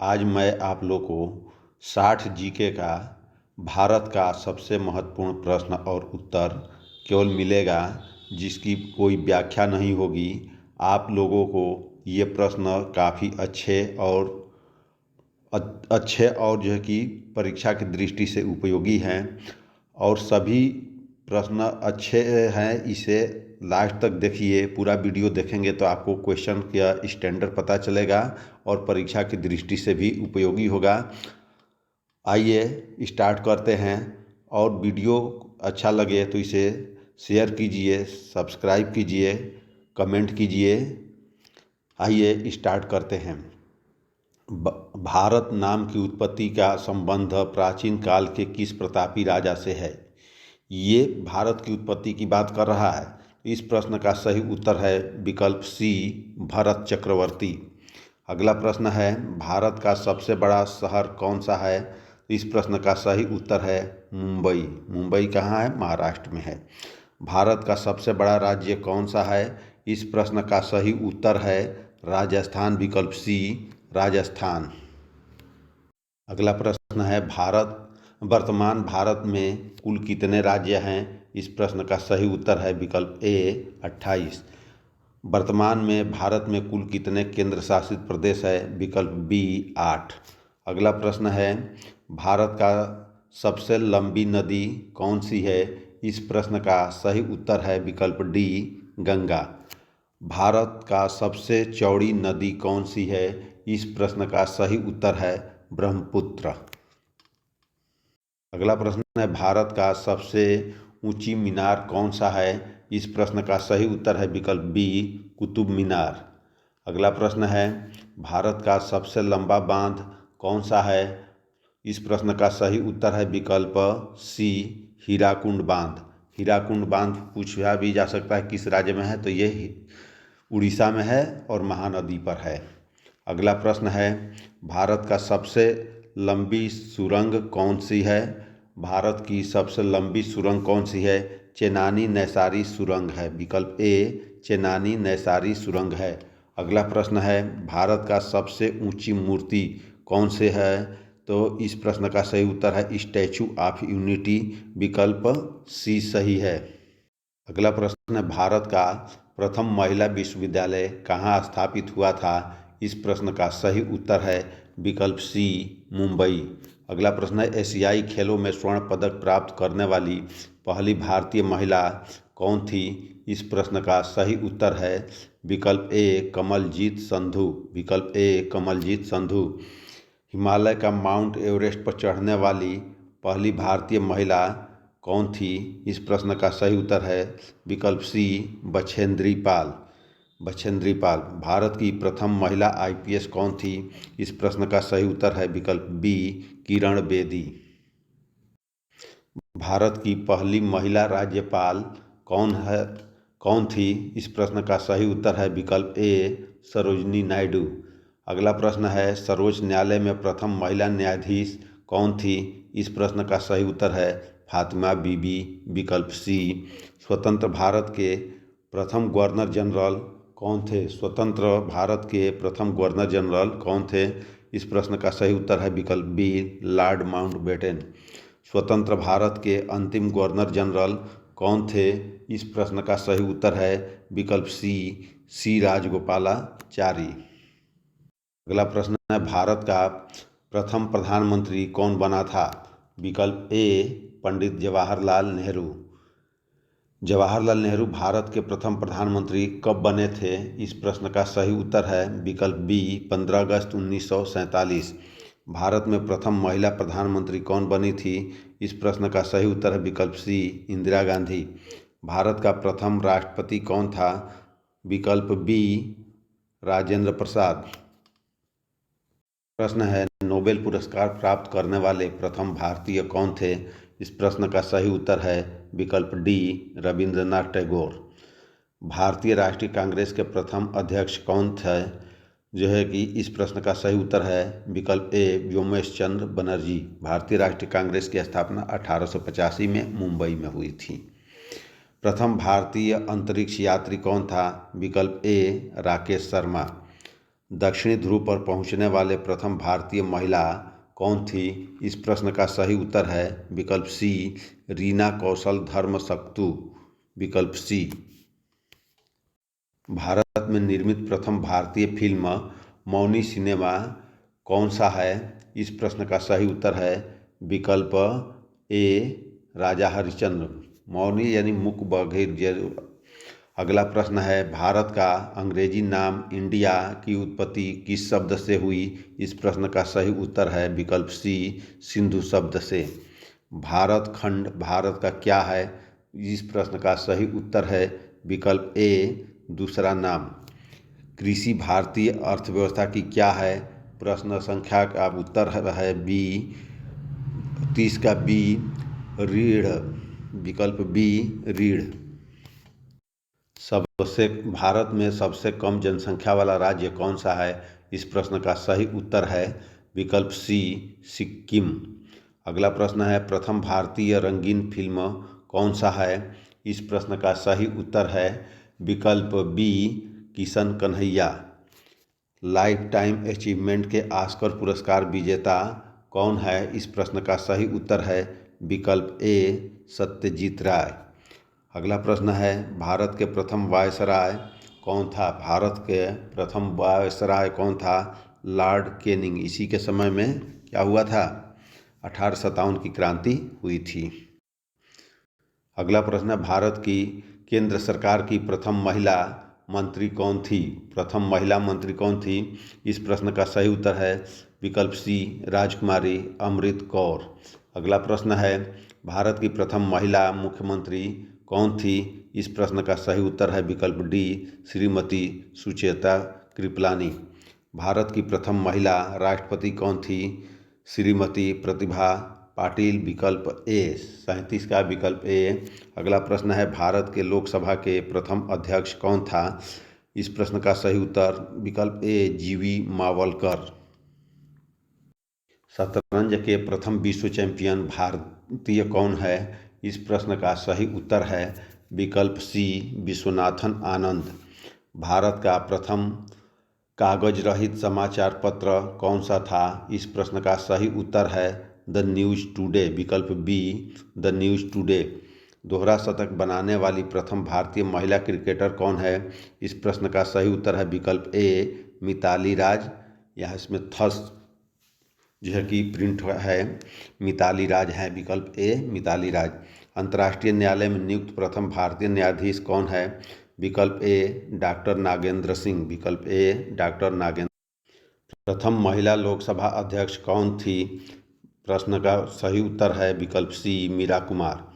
आज मैं आप लोग को 60 जीके का भारत का सबसे महत्वपूर्ण प्रश्न और उत्तर केवल मिलेगा, जिसकी कोई व्याख्या नहीं होगी। आप लोगों को ये प्रश्न काफ़ी अच्छे और जो है कि परीक्षा की दृष्टि से उपयोगी हैं और सभी प्रश्न अच्छे हैं। इसे लास्ट तक देखिए, पूरा वीडियो देखेंगे तो आपको क्वेश्चन का स्टैंडर्ड पता चलेगा और परीक्षा की दृष्टि से भी उपयोगी होगा। आइए स्टार्ट करते हैं। और वीडियो अच्छा लगे तो इसे शेयर कीजिए, सब्सक्राइब कीजिए, कमेंट कीजिए। आइए स्टार्ट करते हैं। भारत नाम की उत्पत्ति का संबंध प्राचीन काल के किस प्रतापी राजा से है? ये भारत की उत्पत्ति की बात कर रहा है। इस प्रश्न का सही उत्तर है विकल्प सी, भरत चक्रवर्ती। अगला प्रश्न है, भारत का सबसे बड़ा शहर कौन सा है? इस प्रश्न का सही उत्तर है मुंबई। मुंबई कहाँ है? महाराष्ट्र में है। भारत का सबसे बड़ा राज्य कौन सा है? इस प्रश्न का सही उत्तर है राजस्थान, विकल्प सी, राजस्थान। अगला प्रश्न है, वर्तमान भारत में कुल कितने राज्य हैं? इस प्रश्न का सही उत्तर है विकल्प ए, 28। वर्तमान में भारत में कुल कितने केंद्र शासित प्रदेश है? विकल्प बी, 8। अगला प्रश्न है, भारत का सबसे लंबी नदी कौन सी है? इस प्रश्न का सही उत्तर है विकल्प डी, गंगा। भारत का सबसे चौड़ी नदी कौन सी है? इस प्रश्न का सही उत्तर है ब्रह्मपुत्र। अगला प्रश्न है, भारत का सबसे ऊंची मीनार कौन सा है? इस प्रश्न का सही उत्तर है विकल्प बी, कुतुब मीनार। अगला प्रश्न है, भारत का सबसे लंबा बांध कौन सा है? इस प्रश्न का सही उत्तर है विकल्प सी, हीराकुंड बांध। हीराकुंड बांध पूछा भी जा सकता है किस राज्य में है, तो ये उड़ीसा में है और महानदी पर है। अगला प्रश्न है, भारत का सबसे लंबी सुरंग कौन सी है? भारत की सबसे लंबी सुरंग कौन सी है? चेनानी नैसारी सुरंग है, विकल्प ए, चेनानी नैसारी सुरंग है। अगला प्रश्न है, भारत का सबसे ऊंची मूर्ति कौन से है? तो इस प्रश्न का सही उत्तर है स्टैचू ऑफ यूनिटी, विकल्प सी सही है। अगला प्रश्न है, भारत का प्रथम महिला विश्वविद्यालय कहाँ स्थापित हुआ था? इस प्रश्न का सही उत्तर है विकल्प सी, मुंबई। अगला प्रश्न है, एशियाई खेलों में स्वर्ण पदक प्राप्त करने वाली पहली भारतीय महिला कौन थी? इस प्रश्न का सही उत्तर है विकल्प ए, कमलजीत संधू, विकल्प ए, कमलजीत संधू। हिमालय का माउंट एवरेस्ट पर चढ़ने वाली पहली भारतीय महिला कौन थी? इस प्रश्न का सही उत्तर है विकल्प सी, बछेंद्री पाल। बछेंद्री पाल। भारत की प्रथम महिला आईपीएस कौन थी? इस प्रश्न का सही उत्तर है विकल्प बी, किरण बेदी। भारत की पहली महिला राज्यपाल कौन थी? इस प्रश्न का सही उत्तर है विकल्प ए, सरोजिनी नायडू। अगला प्रश्न है, सर्वोच्च न्यायालय में प्रथम महिला न्यायाधीश कौन थी? इस प्रश्न का सही उत्तर है फातिमा बीबी, विकल्प सी। स्वतंत्र भारत के प्रथम गवर्नर जनरल कौन थे? स्वतंत्र भारत के प्रथम गवर्नर जनरल कौन थे? इस प्रश्न का सही उत्तर है विकल्प बी, लॉर्ड माउंटबेटन। स्वतंत्र भारत के अंतिम गवर्नर जनरल कौन थे? इस प्रश्न का सही उत्तर है विकल्प सी, सी राजगोपालाचारी। अगला प्रश्न है, भारत का प्रथम प्रधानमंत्री कौन बना था? विकल्प ए, पंडित जवाहरलाल नेहरू। जवाहरलाल नेहरू भारत के प्रथम प्रधानमंत्री कब बने थे? इस प्रश्न का सही उत्तर है विकल्प बी, 15 अगस्त 1947। भारत में प्रथम महिला प्रधानमंत्री कौन बनी थी? इस प्रश्न का सही उत्तर है विकल्प सी, इंदिरा गांधी। भारत का प्रथम राष्ट्रपति कौन था? विकल्प बी, राजेंद्र प्रसाद। प्रश्न है, नोबेल पुरस्कार प्राप्त करने वाले प्रथम भारतीय कौन थे? इस प्रश्न का सही उत्तर है विकल्प डी, रविंद्रनाथ टैगोर। भारतीय राष्ट्रीय कांग्रेस के प्रथम अध्यक्ष कौन थे? जो है कि इस प्रश्न का सही उत्तर है विकल्प ए, व्योमेश चंद्र बनर्जी। भारतीय राष्ट्रीय कांग्रेस की स्थापना 1885 में मुंबई में हुई थी। प्रथम भारतीय अंतरिक्ष यात्री कौन था? विकल्प ए, राकेश शर्मा। दक्षिणी ध्रुव पर पहुंचने वाले प्रथम भारतीय महिला कौन थी? इस प्रश्न का सही उत्तर है विकल्प सी, रीना कौशल धर्मशक्तु। विकल्प सी। भारत में निर्मित प्रथम भारतीय फिल्म मौनी सिनेमा कौन सा है? इस प्रश्न का सही उत्तर है विकल्प ए, राजा हरिश्चंद्र। मौनी यानी मूक बधिर। अगला प्रश्न है भारत का अंग्रेजी नाम इंडिया की उत्पत्ति किस शब्द से हुई? इस प्रश्न का सही उत्तर है विकल्प सी, सिंधु शब्द से। भारत खंड भारत का क्या है? इस प्रश्न का सही उत्तर है विकल्प ए, दूसरा नाम। कृषि भारतीय अर्थव्यवस्था की क्या है? प्रश्न संख्या का उत्तर है बी, 30 का बी, रीढ़। विकल्प बी, रीढ़। भारत में सबसे कम जनसंख्या वाला राज्य कौन सा है? इस प्रश्न का सही उत्तर है विकल्प सी, सिक्किम। अगला प्रश्न है प्रथम भारतीय रंगीन फिल्म कौन सा है? इस प्रश्न का सही उत्तर है विकल्प B, Kishan Kanhaiya. Lifetime achievement के ऑस्कर पुरस्कार विजेता कौन है? इस प्रश्न का सही उत्तर है विकल्प ए, सत्यजीत राय। अगला प्रश्न है भारत के प्रथम वायसराय कौन था? भारत के प्रथम वायसराय कौन था? Lord Canning. इसी के समय में क्या हुआ था? 1857 की क्रांति हुई थी। अगला प्रश्न है भारत की केंद्र सरकार की प्रथम महिला मंत्री कौन थी? प्रथम महिला मंत्री कौन थी? इस प्रश्न का सही उत्तर है विकल्प सी, राजकुमारी अमृत कौर। अगला प्रश्न है भारत की प्रथम महिला मुख्यमंत्री कौन थी? इस प्रश्न का सही उत्तर है विकल्प डी, श्रीमती सुचेता कृपलानी। भारत की प्रथम महिला राष्ट्रपति कौन थी? श्रीमती प्रतिभा पाटिल। विकल्प ए, 37 का विकल्प ए। अगला प्रश्न है भारत के लोकसभा के प्रथम अध्यक्ष कौन था? इस प्रश्न का सही उत्तर विकल्प ए, जीवी मावलकर। शतरंज के प्रथम विश्व चैंपियन भारतीय कौन है? इस प्रश्न का सही उत्तर है विकल्प सी, विश्वनाथन आनंद। भारत का प्रथम कागज रहित समाचार पत्र कौन सा था? इस प्रश्न का सही उत्तर है द न्यूज़ टुडे। विकल्प बी, द न्यूज़ टुडे। दोहरा शतक बनाने वाली प्रथम भारतीय महिला क्रिकेटर कौन है? इस प्रश्न का सही उत्तर है विकल्प ए, मिताली राज। यह इसमें थस जो है कि प्रिंट है, मिताली राज है। विकल्प ए, मिताली राज। अंतर्राष्ट्रीय न्यायालय में नियुक्त प्रथम भारतीय न्यायाधीश कौन है? विकल्प ए, डॉक्टर नागेंद्र सिंह। विकल्प ए, डॉक्टर नागेंद्र। प्रथम महिला लोकसभा अध्यक्ष कौन थी? प्रश्न का सही उत्तर है विकल्प सी, मीरा कुमार।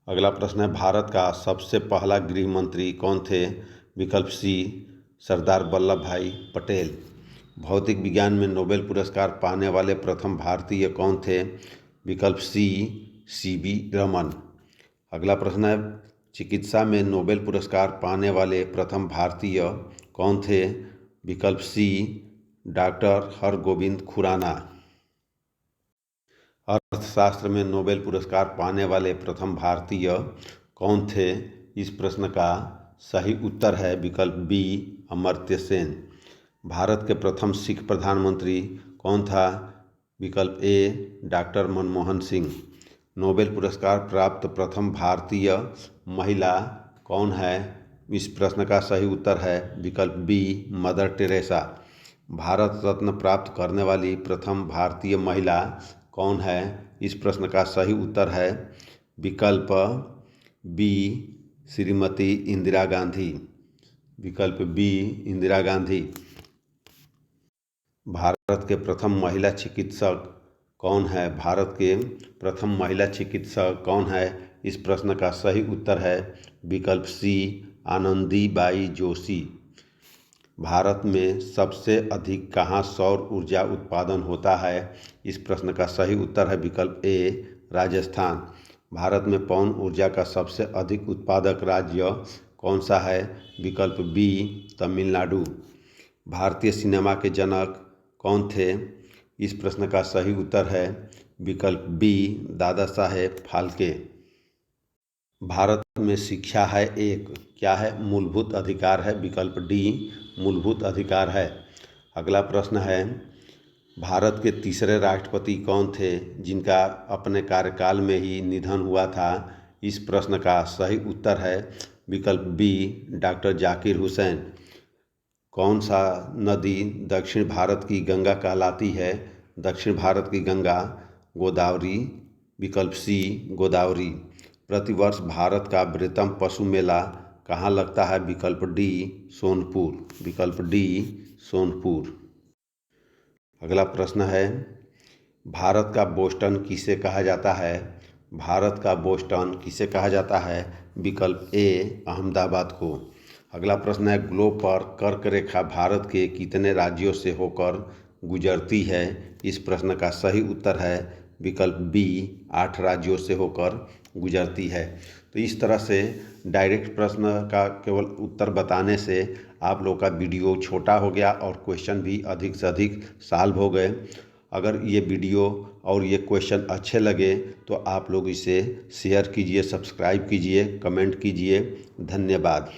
अगला प्रश्न है भारत का सबसे पहला गृह मंत्री कौन थे? विकल्प सी, सरदार वल्लभ भाई पटेल। भौतिक विज्ञान में नोबेल पुरस्कार पाने वाले प्रथम भारतीय कौन थे? विकल्प सी, सीवी रमन। अगला प्रश्न है चिकित्सा में नोबेल पुरस्कार पाने वाले प्रथम भारतीय कौन थे? विकल्प सी, डॉक्टर हरगोविंद खुराना। अर्थशास्त्र में नोबेल पुरस्कार पाने वाले प्रथम भारतीय कौन थे? इस प्रश्न का सही उत्तर है विकल्प बी, अमर्त्य सेन। भारत के प्रथम सिख प्रधानमंत्री कौन था? विकल्प ए, डॉक्टर मनमोहन सिंह। नोबेल पुरस्कार प्राप्त प्रथम भारतीय महिला कौन है? इस प्रश्न का सही उत्तर है विकल्प B, mother Teresa. Bharat Ratna प्राप्त करने वाली प्रथम भारतीय महिला कौन है? इस प्रश्न का सही उत्तर है विकल्प बी, श्रीमती इंदिरा गांधी। विकल्प बी, इंदिरा गांधी। भारत के प्रथम महिला चिकित्सक कौन है? भारत के प्रथम महिला चिकित्सक कौन है? इस प्रश्न का सही उत्तर है विकल्प सी, आनंदीबाई जोशी। भारत में सबसे अधिक कहाँ सौर ऊर्जा उत्पादन होता है? इस प्रश्न का सही उत्तर है विकल्प ए, राजस्थान। भारत में पवन ऊर्जा का सबसे अधिक उत्पादक राज्य कौन सा है? विकल्प बी, तमिलनाडु। भारतीय सिनेमा के जनक कौन थे? इस प्रश्न का सही उत्तर है विकल्प बी, दादा साहेब फाल्के। भारत में शिक्षा है एक क्या है? मूलभूत अधिकार है। विकल्प डी, मूलभूत अधिकार है। अगला प्रश्न है, भारत के तीसरे राष्ट्रपति कौन थे जिनका अपने कार्यकाल में ही निधन हुआ था? इस प्रश्न का सही उत्तर है विकल्प बी, डॉक्टर जाकिर हुसैन। कौन सा नदी दक्षिण भारत की गंगा कहलाती है? दक्षिण भारत की गंगा गोदावरी। विकल्प सी, गोदावरी। प्रतिवर्ष भारत का बृहत्तम पशु मेला कहाँ लगता है? विकल्प डी, सोनपुर। विकल्प डी, सोनपुर। अगला प्रश्न है, भारत का बोस्टन किसे कहा जाता है? भारत का बोस्टन किसे कहा जाता है? विकल्प ए, अहमदाबाद को। अगला प्रश्न है, ग्लोब पर कर्क रेखा भारत के कितने राज्यों से होकर गुजरती है? इस प्रश्न का सही उत्तर है विकल्प बी, 8 राज्यों से होकर गुजरती है। तो इस तरह से डायरेक्ट प्रश्न का केवल उत्तर बताने से आप लोग का वीडियो छोटा हो गया और क्वेश्चन भी अधिक से अधिक सॉल्व हो गए। अगर ये वीडियो और ये क्वेश्चन अच्छे लगे तो आप लोग इसे शेयर कीजिए, सब्सक्राइब कीजिए, कमेंट कीजिए। धन्यवाद।